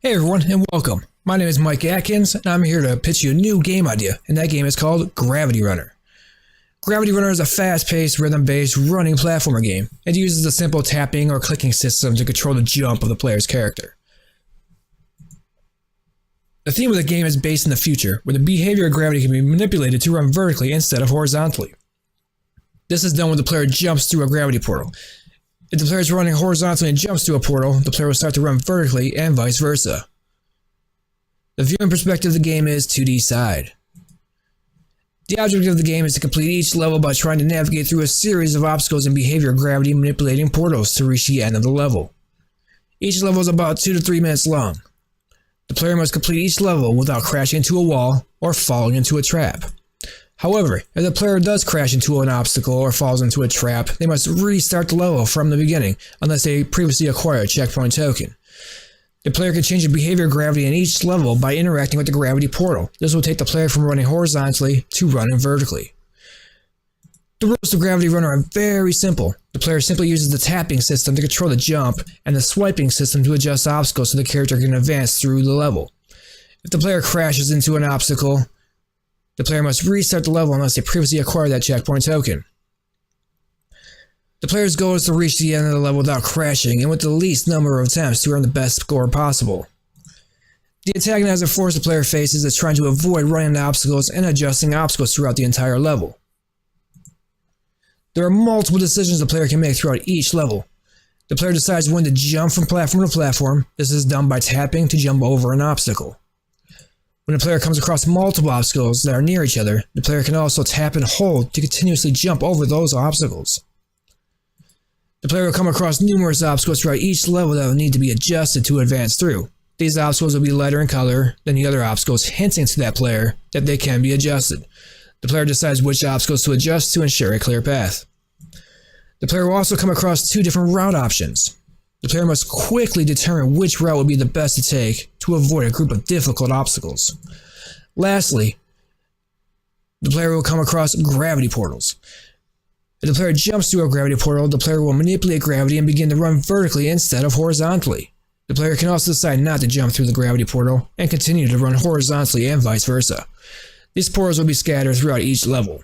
Hey everyone, and welcome. My name is Mike Atkins, and I'm here to pitch you a new game idea, and that game is called Gravity Runner. Gravity Runner is a fast-paced, rhythm-based running platformer game. It uses a simple tapping or clicking system to control the jump of the player's character. The theme of the game is based in the future, where the behavior of gravity can be manipulated to run vertically instead of horizontally. This is done when the player jumps through a gravity portal. If the player is running horizontally and jumps through a portal, the player will start to run vertically and vice versa. The viewing perspective of the game is 2D side. The object of the game is to complete each level by trying to navigate through a series of obstacles and behavior of gravity manipulating portals to reach the end of the level. Each level is about 2 to 3 minutes long. The player must complete each level without crashing into a wall or falling into a trap. However, if the player does crash into an obstacle or falls into a trap, they must restart the level from the beginning unless they previously acquired a checkpoint token. The player can change the behavior of gravity in each level by interacting with the gravity portal. This will take the player from running horizontally to running vertically. The rules of Gravity Runner are very simple. The player simply uses the tapping system to control the jump and the swiping system to adjust obstacles so the character can advance through the level. If the player crashes into an obstacle, the player must restart the level unless they previously acquired that checkpoint token. The player's goal is to reach the end of the level without crashing and with the least number of attempts to earn the best score possible. The antagonizer force the player faces is trying to avoid running into obstacles and adjusting obstacles throughout the entire level. There are multiple decisions the player can make throughout each level. The player decides when to jump from platform to platform. This is done by tapping to jump over an obstacle. When the player comes across multiple obstacles that are near each other, the player can also tap and hold to continuously jump over those obstacles. The player will come across numerous obstacles throughout each level that will need to be adjusted to advance through. These obstacles will be lighter in color than the other obstacles, hinting to that player that they can be adjusted. The player decides which obstacles to adjust to ensure a clear path. The player will also come across 2 different route options. The player must quickly determine which route would be the best to take to avoid a group of difficult obstacles. Lastly, the player will come across gravity portals. If the player jumps through a gravity portal, the player will manipulate gravity and begin to run vertically instead of horizontally. The player can also decide not to jump through the gravity portal and continue to run horizontally and vice versa. These portals will be scattered throughout each level.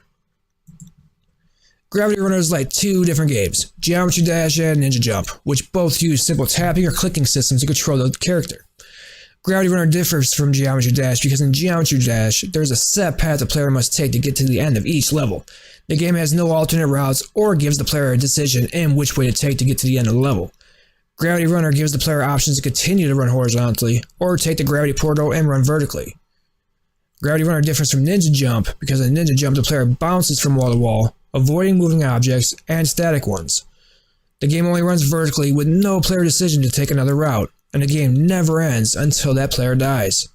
Gravity Runner is like 2 different games, Geometry Dash and Ninja Jump, which both use simple tapping or clicking systems to control the character. Gravity Runner differs from Geometry Dash because in Geometry Dash, there is a set path the player must take to get to the end of each level. The game has no alternate routes or gives the player a decision in which way to take to get to the end of the level. Gravity Runner gives the player options to continue to run horizontally or take the gravity portal and run vertically. Gravity Runner differs from Ninja Jump because in Ninja Jump the player bounces from wall to wall, avoiding moving objects and static ones. The game only runs vertically with no player decision to take another route, and the game never ends until that player dies.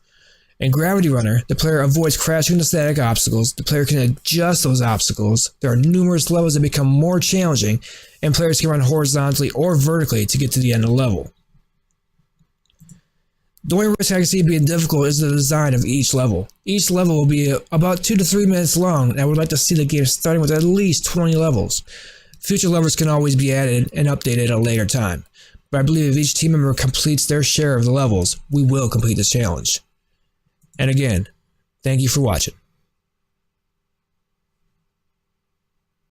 In Gravity Runner, the player avoids crashing into static obstacles, the player can adjust those obstacles, there are numerous levels that become more challenging, and players can run horizontally or vertically to get to the end of the level. The only risk I can see being difficult is the design of each level. Each level will be about 2 to 3 minutes long, and I would like to see the game starting with at least 20 levels. Future levels can always be added and updated at a later time, but I believe if each team member completes their share of the levels, we will complete this challenge. And again, thank you for watching.